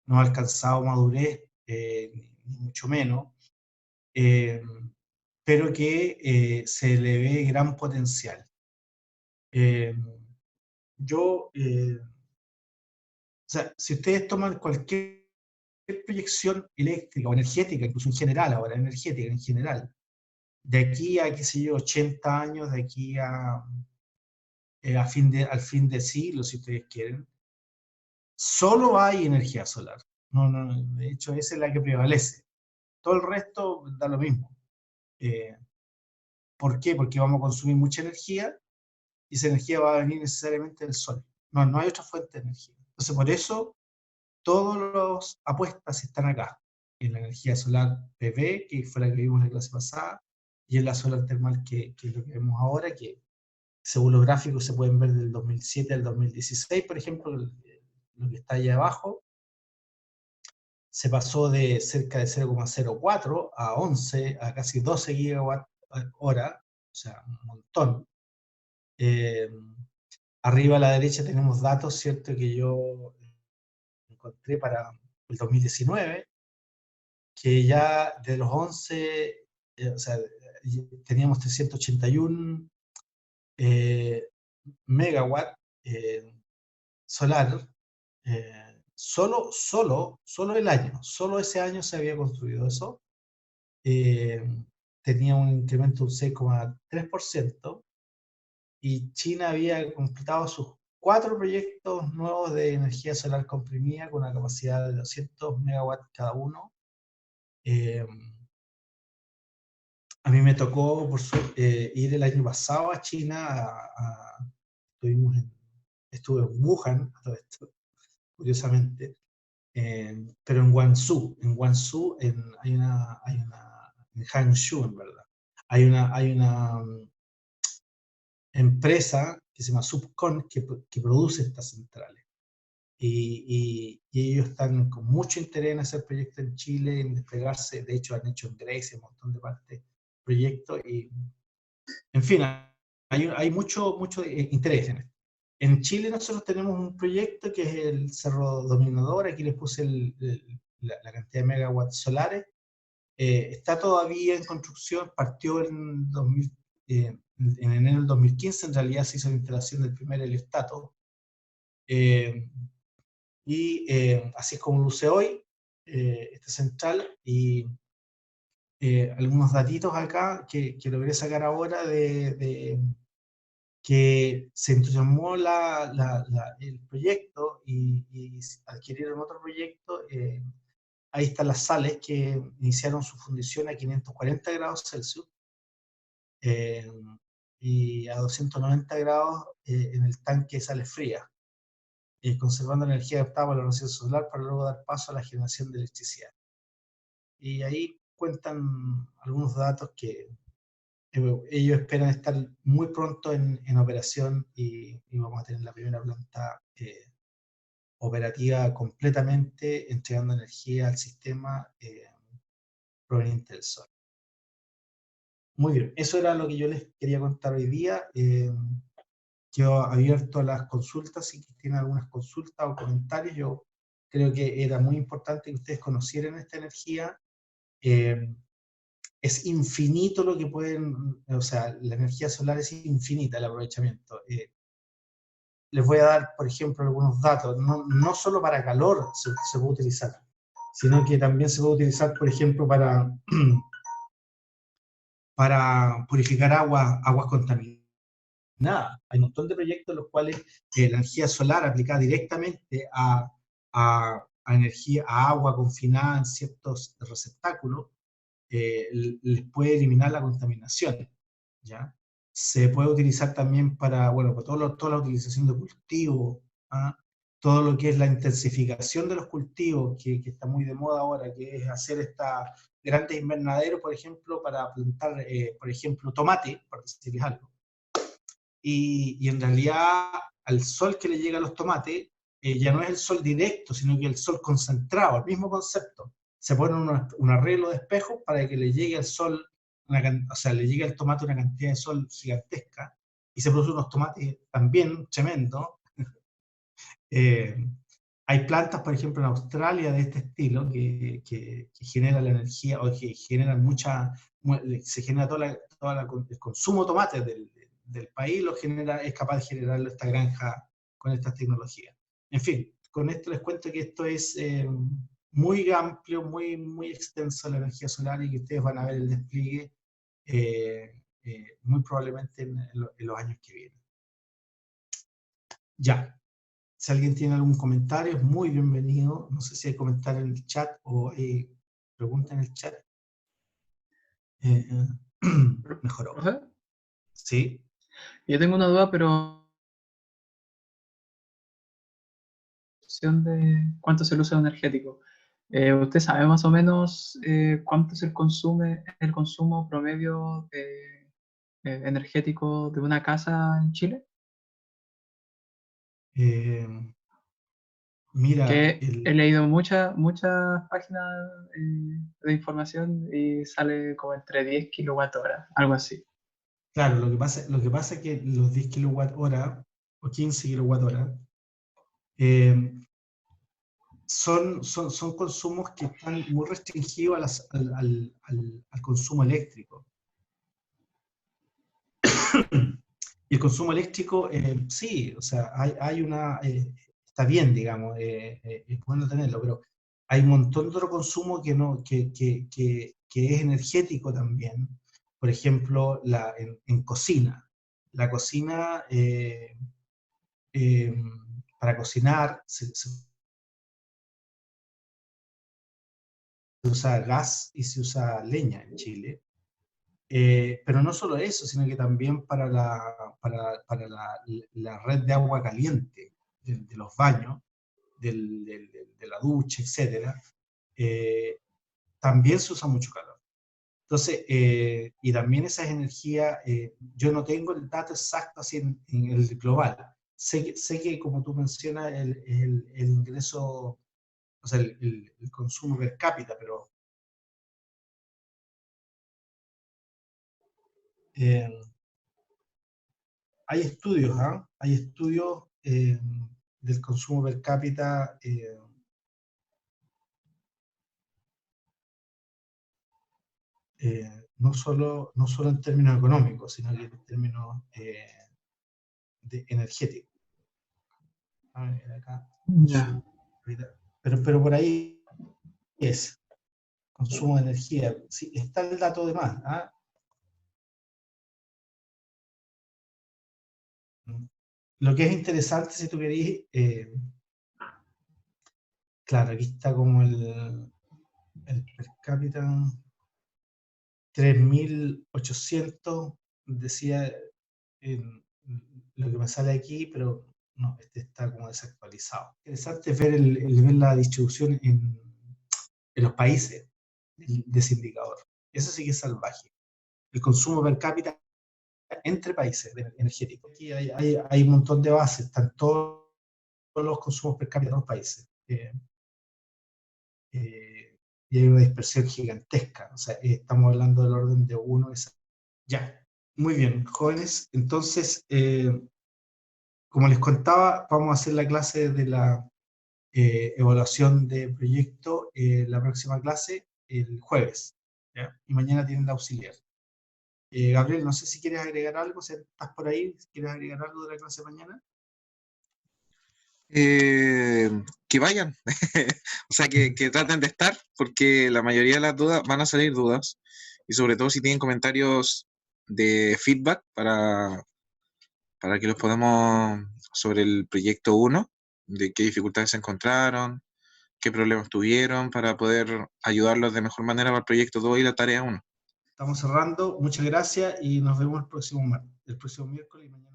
ha alcanzado madurez, ni mucho menos, eh, pero que se le ve gran potencial. Eh, o sea, si ustedes toman cualquier proyección eléctrica o energética, incluso en general, ahora energética en general, de aquí a, qué sé yo, 80 años, de aquí a al fin de siglo, si ustedes quieren, solo hay energía solar. De hecho, esa es la que prevalece. Todo el resto da lo mismo. ¿Por qué? Porque vamos a consumir mucha energía y esa energía va a venir necesariamente del sol. No hay otra fuente de energía. Entonces, por eso, todas las apuestas están acá, en la energía solar PV, que fue la que vimos en la clase pasada, y en la solar termal, que es lo que vemos ahora, que según los gráficos se pueden ver del 2007 al 2016, por ejemplo, lo que está allá abajo, se pasó de cerca de 0,04 a 11, a casi 12 gigawatt hora, o sea, un montón. Arriba a la derecha tenemos datos, ¿cierto?, que yo encontré para el 2019, que ya de los 11, o sea, teníamos 381 megawatt solar, solo el año, solo ese año se había construido eso. Tenía un incremento de un 6,3%, y China había completado sus 4 proyectos nuevos de energía solar comprimida con una capacidad de 200 megawatts cada uno. A mí me tocó ir el año pasado a China, estuve en Wuhan, todo esto, curiosamente, pero en Guangzhou, en Hangzhou, en verdad, hay una empresa que se llama Subcon que produce estas centrales. Y ellos están con mucho interés en hacer proyectos en Chile, en desplegarse. De hecho, han hecho en Grecia un montón de partes proyectos. Y, en fin, hay mucho interés en esto. En Chile nosotros tenemos un proyecto que es el Cerro Dominador. Aquí les puse la cantidad de megawatts solares. Está todavía en construcción, partió en enero del 2015, en realidad se hizo la instalación del primer heliostato. Así es como luce hoy esta central, y algunos datitos acá que logré sacar ahora de que se entusiasmó el proyecto y adquirieron otro proyecto. Ahí están las sales que iniciaron su fundición a 540 grados Celsius y a 290 grados en el tanque de sales frías, conservando energía adaptada para la radiación solar para luego dar paso a la generación de electricidad. Y ahí cuentan algunos datos que ellos esperan estar muy pronto en operación, y vamos a tener la primera planta operativa completamente, entregando energía al sistema proveniente del sol. Muy bien, eso era lo que yo les quería contar hoy día. Quedo abierto a las consultas, si tienen algunas consultas o comentarios. Yo creo que era muy importante que ustedes conocieran esta energía. Es infinito lo que pueden, o sea, la energía solar es infinita, el aprovechamiento. Les voy a dar, por ejemplo, algunos datos. No solo para calor se puede utilizar, sino que también se puede utilizar, por ejemplo, para purificar aguas contaminadas. Hay un montón de proyectos en los cuales la energía solar aplicada directamente a agua confinada en ciertos receptáculos les puede eliminar la contaminación, ¿ya? Se puede utilizar también para toda la utilización de cultivos, todo lo que es la intensificación de los cultivos, que está muy de moda ahora, que es hacer estas grandes invernaderos, por ejemplo, para plantar, por ejemplo, tomate, por decirles algo. Y en realidad al sol que le llega a los tomates ya no es el sol directo, sino que el sol concentrado, el mismo concepto. Se pone un arreglo de espejos para que le llegue al sol, o sea, le llegue al tomate una cantidad de sol gigantesca, y se producen unos tomates también tremendos. Hay plantas, por ejemplo, en Australia de este estilo que generan la energía, o que generan se genera el consumo de tomates del país, es capaz de generarlo esta granja con estas tecnologías. En fin, con esto les cuento que esto es muy amplio, muy extenso, la energía solar, y que ustedes van a ver el despliegue muy probablemente en los años que vienen. Ya. Si alguien tiene algún comentario, es muy bienvenido. No sé si hay comentario en el chat o hay pregunta en el chat. Mejoró. ¿Profe? Sí. Yo tengo una duda, pero de cuánto es el uso energético. ¿Usted sabe más o menos cuánto es el consumo promedio energético de una casa en Chile? Eh, mira, Que he leído muchas páginas de información y sale como entre 10 kWh, algo así. claro, lo que pasa es que los 10 kWh o 15 kWh son consumos que están muy restringidos al consumo eléctrico. Y el consumo eléctrico, sí, o sea, está bien, digamos, es bueno tenerlo, pero hay un montón de otro consumo que es energético también. Por ejemplo, en cocina. La cocina, eh, para cocinar, se usa gas y se usa leña en Chile. Pero no solo eso, sino que también para la red de agua caliente de los baños, de la ducha, etc. También se usa mucho calor. Entonces, y también esas energías, yo no tengo el dato exacto así en el global. Sé que como tú mencionas, el ingreso, o sea, el consumo per cápita, pero eh, hay estudios, ¿ah? Hay estudios del consumo per cápita, no solo en términos económicos, sino que en términos energéticos. A ver, acá, Ya. pero por ahí es consumo de energía. Sí, está el dato de más, ¿ah? Lo que es interesante, si tú querís, claro, aquí está como el per cápita, 3.800, decía lo que me sale aquí, pero no, este está como desactualizado. Interesante ver ver la distribución en los países de ese indicador. Eso sí que es salvaje. El consumo per cápita entre países energéticos. Aquí hay un montón de bases, están todos los consumos per cápita de los países. Y hay una dispersión gigantesca. O sea, estamos hablando del orden de uno. Ya, muy bien, jóvenes. Entonces, como les contaba, vamos a hacer la clase de la evaluación de proyecto, la próxima clase, el jueves, ¿ya? Y mañana tienen la auxiliar. Gabriel, no sé si quieres agregar algo, si estás por ahí, si quieres agregar algo de la clase de mañana. Que vayan, o sea, que traten de estar, porque la mayoría de las dudas van a salir dudas, y sobre todo si tienen comentarios de feedback para que los podamos, sobre el proyecto 1, de qué dificultades se encontraron, qué problemas tuvieron, para poder ayudarlos de mejor manera para el proyecto 2 y la tarea 1. Estamos cerrando, muchas gracias y nos vemos el próximo miércoles. Mañana.